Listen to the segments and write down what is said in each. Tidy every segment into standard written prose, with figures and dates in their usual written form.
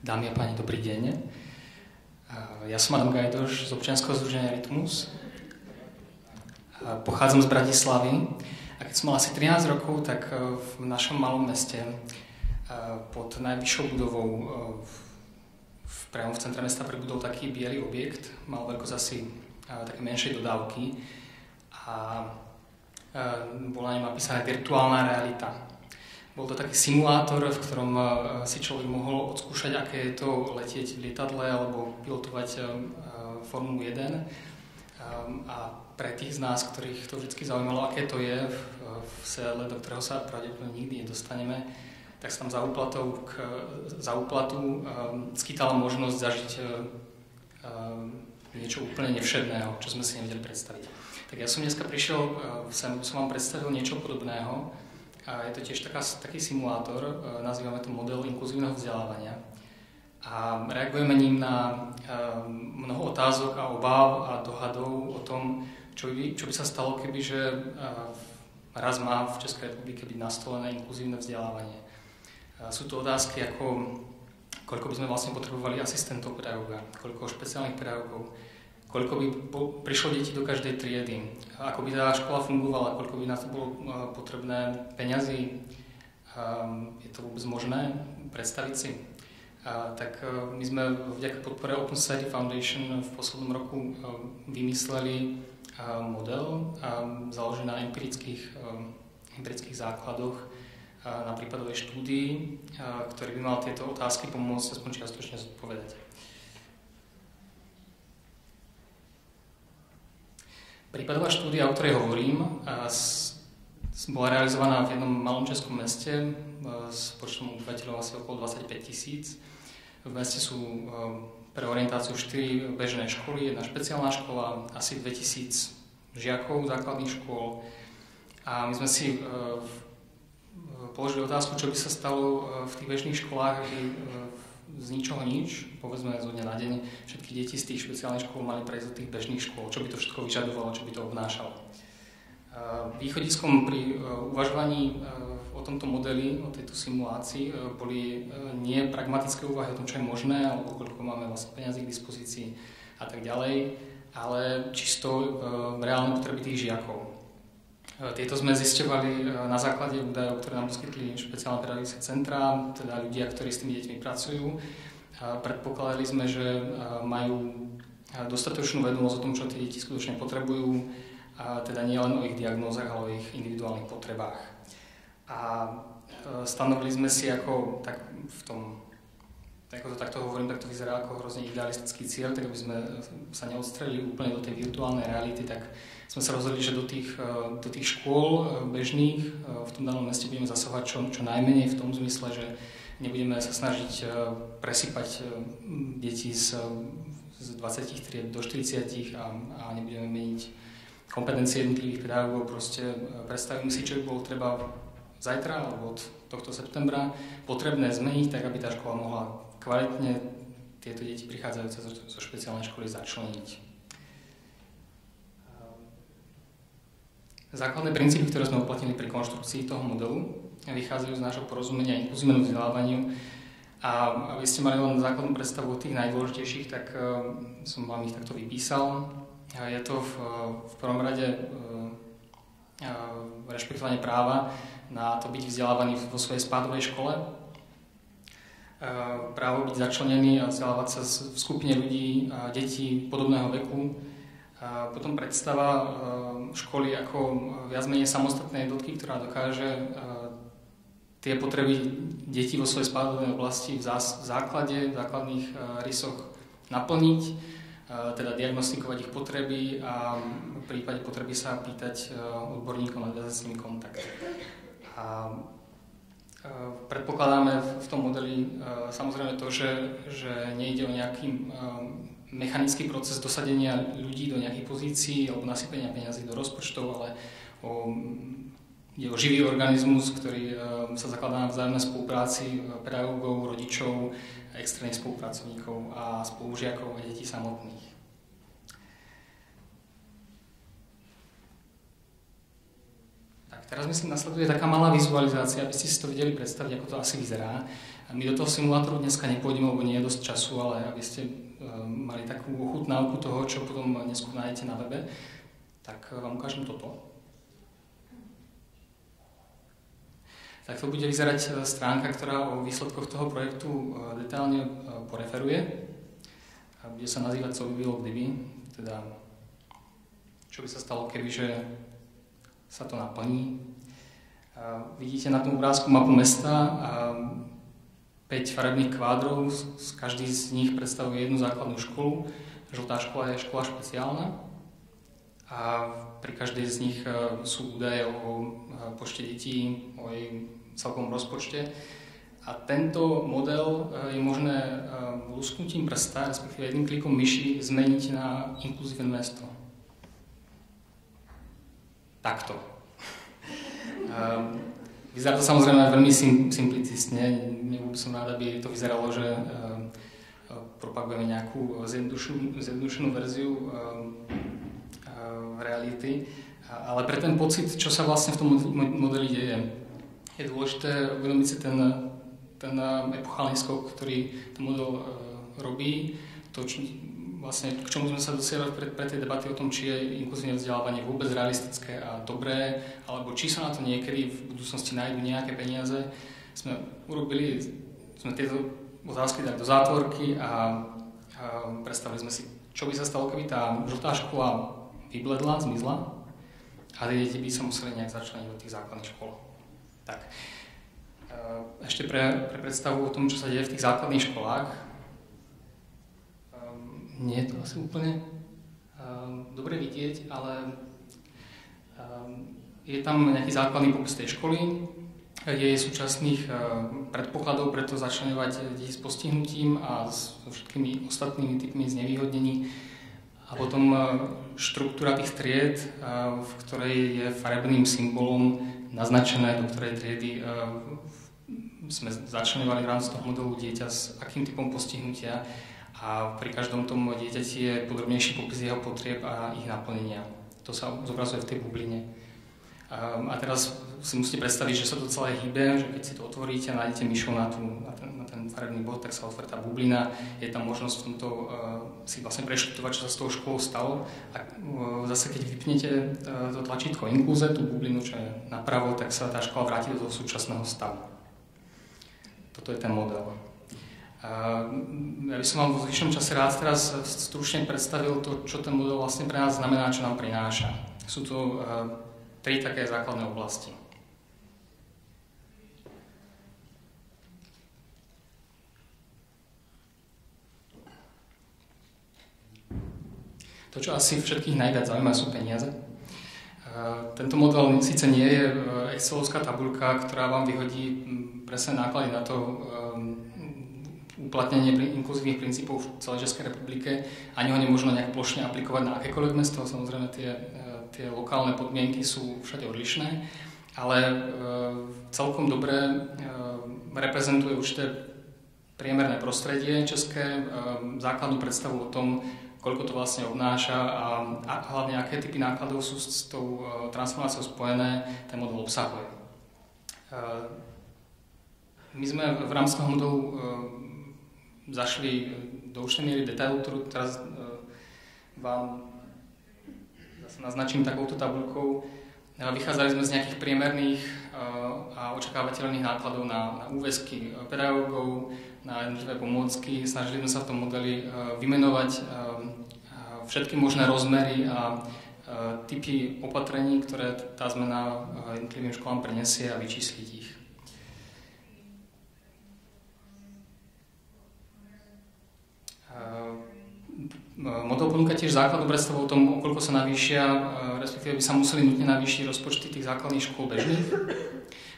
Dámy a páni, dobrý deň. Ja som Adam Gajdoš z občianskeho združenia Rytmus. Pochádzam z Bratislavy a keď som mal asi 13 rokov, tak v našom malom meste pod najvyššou budovou priamo v centre mesta pribudol taký biely objekt, mal veľkosť asi také menšej dodávky a bola na ňom napísaná virtuálna realita. Bol to taký simulátor, v ktorom si človek mohol odskúšať, aké je to letieť v lietadle alebo pilotovať Formulu 1. A pre tých z nás, ktorých to vždy zaujímalo, aké to je v sedadle, do ktorého sa pravdepodobne nikdy nedostaneme, tak sa tam za úplatu skýtala možnosť zažiť niečo úplne nevšedného, čo sme si nevedeli predstaviť. Tak ja som dneska prišiel, som vám predstavil niečo podobného. A je to tiež taký simulátor, nazývame to model inkluzívneho vzdelávania. A reagujeme ním na mnoho otázok a obáv a dohadov o tom, čo by sa stalo, kebyže raz má v Českej republike byť nastolené inkluzívne vzdelávanie. Sú to otázky ako, koľko by sme vlastne potrebovali asistentov pedagóga, koľko špeciálnych pedagógov, koľko by prišlo detí do každej triedy, ako by tá škola fungovala, koľko by na to bolo potrebné peňazí, je to vôbec možné predstaviť si. Tak my sme vďaka podpore Open Society Foundation v poslednom roku vymysleli model založený na empirických základoch na prípadovej štúdii, ktorý by mal tieto otázky pomôcť aspoň čiastočne zodpovedať. Prípadová štúdia, o ktorej hovorím, bola realizovaná v jednom malom českom meste s počtom obyvateľov asi okolo 25 000. V meste sú pre orientáciu 4 bežné školy, jedna špeciálna škola, asi 2000 žiakov základných škôl. A my sme si položili otázku, čo by sa stalo v tých bežných školách, z ničoho nič, povedzme zo dňa na deň, všetky deti z tých špeciálnych škôl mali prejsť do tých bežných škôl, čo by to všetko vyžadovalo, čo by to obnášalo. Východiskom pri uvažovaní o tomto modeli, o tejto simulácii, boli nie pragmatické úvahy o tom, čo je možné, alebo koľko máme vlastne peniazí k dispozícii a tak ďalej, ale čisto reálne potreby tých žiakov. Tieto sme zisťovali na základe údajov, ktoré nám poskytli špeciálne pedagogické centrá, teda ľudia, ktorí s tými deťmi pracujú. Predpokladali sme, že majú dostatočnú vedomosť o tom, čo tie deti skutočne potrebujú, teda nie len o ich diagnózach, ale o ich individuálnych potrebách. A stanovili sme si ako tak v tom, ako to takto hovorím, tak to vyzerá ako hrozne idealistický cieľ, tak aby sme sa neodstrelili úplne do tej virtuálnej reality, tak sme sa rozhodli, že do tých škôl bežných v tom danom meste budeme zasahovať čo najmenej v tom zmysle, že nebudeme sa snažiť presypať deti z 20 tried do 40 a nebudeme meniť kompetencie jednotlivých pedagógov. Proste predstavíme si, čo by bolo treba zajtra alebo od tohto septembra potrebné zmeniť, tak aby tá škola mohla kvalitne tieto deti prichádzajúce zo špeciálnej školy začleniť. Základné princípy, ktoré sme uplatnili pri konštrukcii toho modelu, vychádzajú z nášho porozumenia inkluzívnemu vzdelávaniu. A aby ste mali len základnú predstavu o tých najdôležitejších, tak som vám ich takto vypísal. Je to v prvom rade rešpektovanie práva na to byť vzdelávaný vo svojej spádovej škole, právo byť začlenený a vzdelávať sa v skupine ľudí a detí podobného veku. Potom predstava školy ako viac menej samostatnej jednotky, ktorá dokáže tie potreby detí vo svojej spádovej oblasti v základných rysoch naplniť, teda diagnostikovať ich potreby a v prípade potreby sa pýtať odborníkov na s nimi kontakt. A predpokladáme v tom modeli samozrejme to, že nejde o nejaký mechanický proces dosadenia ľudí do nejakých pozícií alebo nasypenia peňazí do rozpočtov, ale je o živý organizmus, ktorý sa zakladá na vzájomnej spolupráci pedagógov, rodičov, externých spolupracovníkov a spolužiakov a detí samotných. Teraz myslím, nasleduje taká malá vizualizácia, aby ste si to vedeli predstaviť, ako to asi vyzerá. My do toho simulátoru dneska nepôjdeme, lebo nie je dosť času, ale aby ste mali takú ochutnávku toho, čo potom neskôr nájdete na webe, tak vám ukážem toto. Tak to bude vyzerať stránka, ktorá o výsledkoch toho projektu detailne poreferuje. Bude sa nazývať Co by bylo kdyby, teda čo by sa stalo, kebyže sa to naplní. Vidíte na tom obrázku mapu mesta, 5 farebných kvádrov, každý z nich predstavuje jednu základnú školu. Žltá škola je škola špeciálna a pri každej z nich sú údaje o počte detí, o jej celkom rozpočte. A tento model je možné lusknutím prsta, respektíve jedným klikom myši, zmeniť na inkluzívne mesto. Takto. Vyzerá to samozrejme veľmi simplicistne. Nebol by som rád, aby to vyzeralo, že propagujeme nejakú zjednodušenú verziu reality. Ale pre ten pocit, čo sa vlastne v tom modeli deje, je dôležité uvedomiť si ten epochálny skok, ktorý ten model robí. To, vlastne, k čomu sme sa dosiahli pre tej debaty o tom, či je inkluzívne vzdelávanie vôbec realistické a dobré, alebo či sa na to niekedy v budúcnosti nájdú nejaké peniaze. Sme tieto otázky dali do zátvorky a predstavili sme si, čo by sa stalo, keby tá žltá škola vybledla, zmizla a tie deti by sa museli nejak začleniť do tých základných škôl. Tak. Ešte pre predstavu o tom, čo sa deje v tých základných školách. Nie je to asi úplne dobre vidieť, ale je tam nejaký základný popis tej školy, jej súčasných predpokladov pre to začleňovať deti s postihnutím a so všetkými ostatnými typmi znevýhodnení. A potom štruktúra tých tried, v ktorej je farebným symbolom naznačené, do ktorej triedy sme začleňovali v rámci toho modelu dieťa s akým typom postihnutia. A pri každom tom dieťati je podrobnejší popis jeho potrieb a ich naplnenia. To sa zobrazuje v tej bubline. A teraz si musíte predstaviť, že sa to celé hýbe, že keď si to otvoríte a nájdete myšou na ten farebný bod, tak sa otvorí tá bublina. Je tam možnosť v tomto si vlastne preštutovať, čo sa s tou školou stalo. A zase keď vypnete to tlačítko inklúze, tú bublinu, čo je napravo, tak sa tá škola vráti do toho súčasného stavu. Toto je ten model. Ja by som vám vo zvyšnom čase rád teraz stručne predstavil to, čo ten model vlastne pre nás znamená, čo nám prináša. Sú to 3 také základné oblasti. To, čo asi všetkých najviac zaujíma, sú peniaze. Tento model síce nie je excelovská tabuľka, ktorá vám vyhodí presné náklady na to, uplatnenie inkluzívnych princípov v celej Českej republike. Ani ho nemožno nejak plošne aplikovať na akékoľvek mesto. Samozrejme, tie lokálne podmienky sú všade odlišné, ale celkom dobre reprezentuje určité priemerné prostredie české, základnú predstavu o tom, koľko to vlastne obnáša a hlavne aké typy nákladov sú s tou transformáciou spojené, ten model obsahuje. My sme v rámci toho modelu zašli do určitej miery detailu, ktorú teraz vám zase naznačím takouto tabuľkou. Vychádzali sme z nejakých priemerných a očakávateľných nákladov na úväzky pedagógov, na jednotlivé pomôcky. Snažili sme sa v tom modeli vymenovať všetky možné rozmery a typy opatrení, ktoré tá zmena jednotlivým školám prinesie a vyčísliť ich. Model ponúka tiež základnú predstavu o tom, koľko sa navýšia, respektíve by sa museli nutne navýšiť rozpočty tých základných škôl bežných.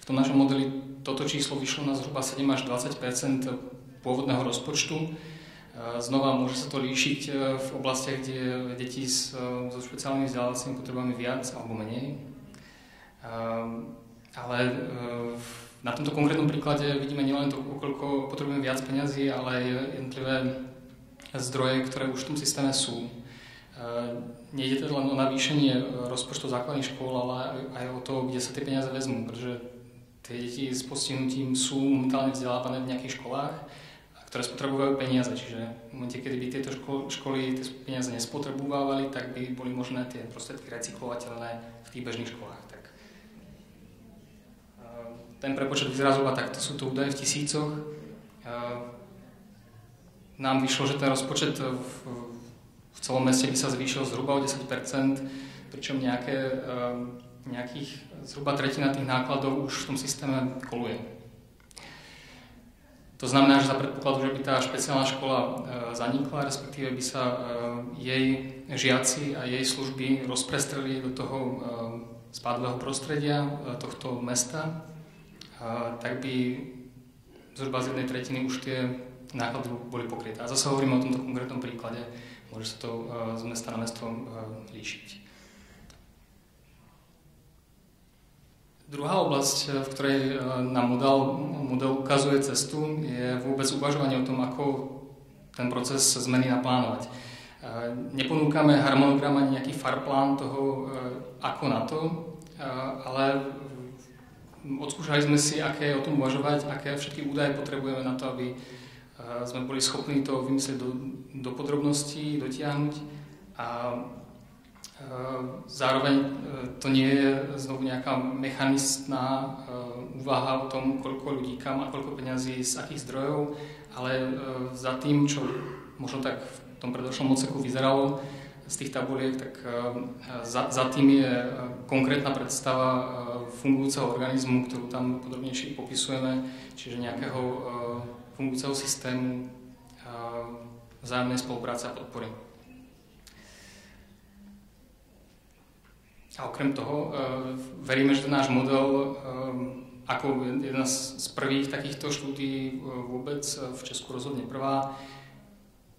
V tom našom modeli toto číslo vyšlo na zhruba 7 až 20% pôvodného rozpočtu. Znova môže sa to líšiť v oblastiach, kde deti so špeciálnymi vzdelávacími potrebami viac alebo menej. Ale na tomto konkrétnom príklade vidíme nielen to, koľko potrebujeme viac peňazí, ale aj jednotlivé zdroje, ktoré už v tom systéme sú. Nejde teda len o navýšenie rozpočtov základných škôl, ale aj o to, kde sa tie peniaze vezmú, pretože tie deti s postihnutím sú momentálne vzdelávané v nejakých školách, ktoré spotrebujú peniaze. Čiže v momente, kedy by tieto školy tie peniaze nespotrebovávali, tak by boli možné tie prostriedky recyklovateľné v tých bežných školách. Tak. Ten prepočet vyzerá zhruba takto, sú to údaje v tisícoch. Nám vyšlo, že ten rozpočet v celom meste by sa zvýšil zhruba o 10%, pričom nejakých zhruba tretina tých nákladov už v tom systéme koluje. To znamená, že za predpokladu, že by tá špeciálna škola zanikla, respektíve by sa jej žiaci a jej služby rozprestreli do toho spádového prostredia tohto mesta, tak by zhruba z 1/3 už tie náklady boli pokryté. A zase hovoríme o tomto konkrétnom príklade, môže sa to z mesta na mesto líšiť. Druhá oblasť, v ktorej nám model ukazuje cestu, je vôbec uvažovanie o tom, ako ten proces zmeny naplánovať. Neponúkame harmonogram ani nejaký farplán toho, ako na to, ale odskúšali sme si, aké o tom uvažovať, aké všetky údaje potrebujeme na to, aby sme boli schopní to vymyslieť do podrobností, dotiahnuť. A zároveň to nie je znovu nejaká mechanistná úvaha o tom, koľko ľudí kam a koľko peňazí z akých zdrojov, ale za tým, čo možno tak v tom predošlom odseku vyzeralo z tých tabuliek, tak za tým je konkrétna predstava fungujúceho organizmu, ktorú tam podrobnejšie popisujeme, čiže nejakého fungujúceho systému vzájomnej spolupráce a podpory. A okrem toho veríme, že ten náš model ako jedna z prvých takýchto štúdií vôbec v Česku rozhodne prvá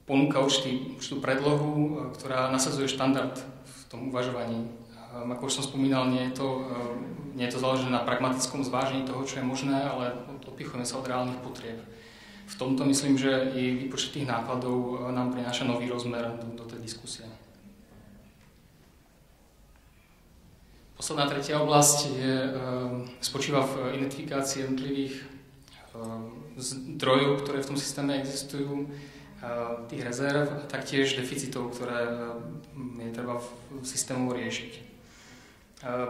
ponúka určitú predlohu, ktorá nasadzuje štandard v tom uvažovaní. Ako už som spomínal, nie je to založené na pragmatickom zvážení toho, čo je možné, ale odpichujeme sa od reálnych potrieb. V tomto myslím, že i výpočet tých nákladov nám prináša nový rozmer do tej diskusie. Posledná tretia oblasť spočíva v identifikácii jednotlivých zdrojov, ktoré v tom systéme existujú, tých rezerv a taktiež deficitov, ktoré je treba v systému riešiť.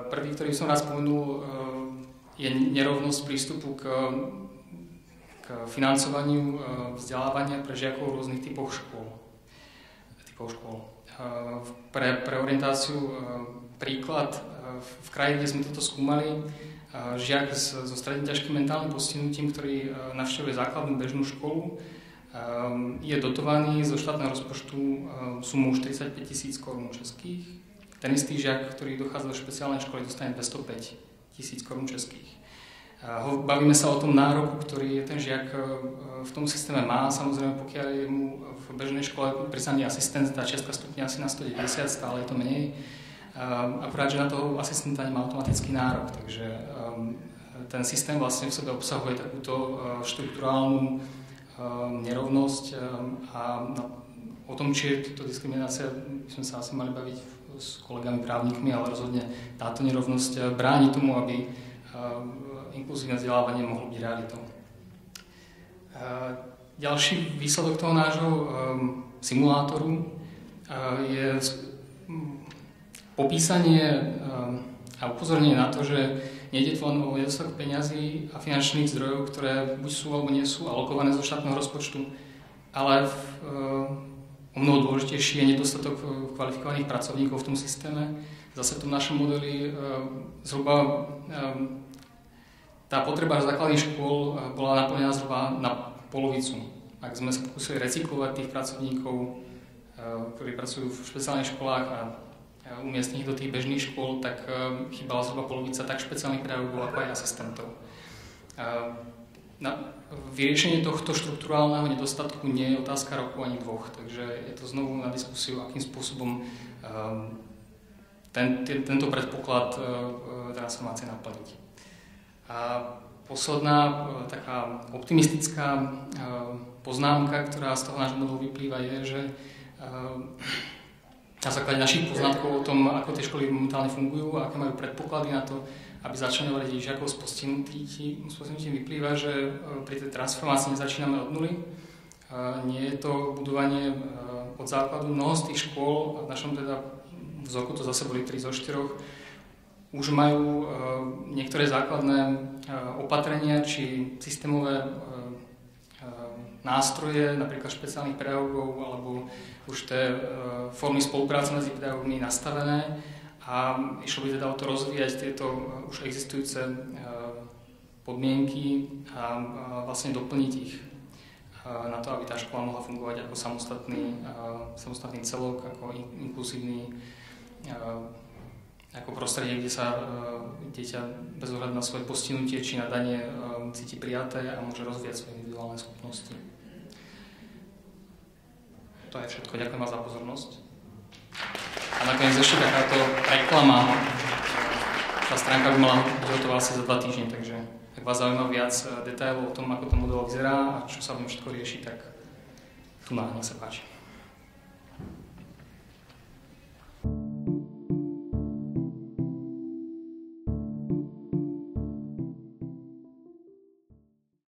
Prvý, ktorý som rád spomenul, je nerovnosť prístupu k financovaniu vzdelávania pre žiakov rôznych typov škôl. Pre orientáciu príklad, v kraji, kde sme toto skúmali, žiak so stredne ťažkým mentálnym postihnutím, ktorý navštevuje základnú bežnú školu, je dotovaný zo štátneho rozpočtu sumou 45 000 korún českých. Ten istý žiak, ktorý dochádza do špeciálnej školy, dostane 205 000 korún českých. Bavíme sa o tom nároku, ktorý ten žiak v tom systéme má. Samozrejme, pokiaľ je mu v bežnej škole priznaný asistent, tá čiastka stupňa asi na 190, stále je to menej. Akurát, že na toho asistenta nemá automatický nárok, takže ten systém vlastne v sebe obsahuje takúto štruktúrálnu nerovnosť a o tom, či je to diskriminácia, by sme sa asi mali baviť s kolegami právnikmi, ale rozhodne táto nerovnosť bráni tomu, aby inkluzívne vzdelávanie mohlo byť realitou. Ďalší výsledok toho nášho simulátoru je popísanie a upozornenie na to, že nejde to len o nedostatok peňazí a finančných zdrojov, ktoré buď sú alebo nie sú alokované zo štátneho rozpočtu, ale o mnoho dôležitejší je nedostatok kvalifikovaných pracovníkov v tom systéme. Zase v tom našom modeli zhruba tá potreba základných škôl bola naplnená zhruba na polovicu. Ak sme sa pokúsili recyklovať tých pracovníkov, ktorí pracujú v špeciálnych školách a umiestniť do tých bežných škôl, tak chýbala zhruba polovica tak špeciálnych pedagógov ako aj asistentov. Na vyriešenie tohto štruktúrálneho nedostatku nie je otázka roku ani dvoch, takže je to znovu na diskusiu, akým spôsobom tento predpoklad transformácie naplniť. A posledná taká optimistická poznámka, ktorá z toho nášho modelu vyplýva, je, že na základe našich poznatkov o tom, ako tie školy momentálne fungujú a aké majú predpoklady na to, aby začleňovali žiakov s postihnutím, vyplýva, že pri tej transformácii nezačíname od nuly. Nie je to budovanie od základu. Mnoho z tých škôl, v našom teda vzorku to zase boli 3 zo 4, už majú niektoré základné opatrenia či systémové nástroje, napríklad špeciálnych pedagógov alebo už tie formy spolupráce medzi pedagógmi nastavené a išlo by teda o to rozvíjať tieto už existujúce podmienky a vlastne doplniť ich na to, aby tá škola mohla fungovať ako samostatný celok, ako inkluzívny ako prostredie, kde sa dieťa bez ohľadu na svoje postihnutie či nadanie cíti prijaté a môže rozvíjať svoje individuálne schopnosti. To je všetko. Ďakujem vám za pozornosť. A nakoniec ešte takáto reklama. Tá stránka by mala byť hotová asi za 2 týždne, takže ak vás zaujíma viac detailov o tom, ako ten model vyzerá a čo sa v ňom všetko rieši, tak tu nech sa páči.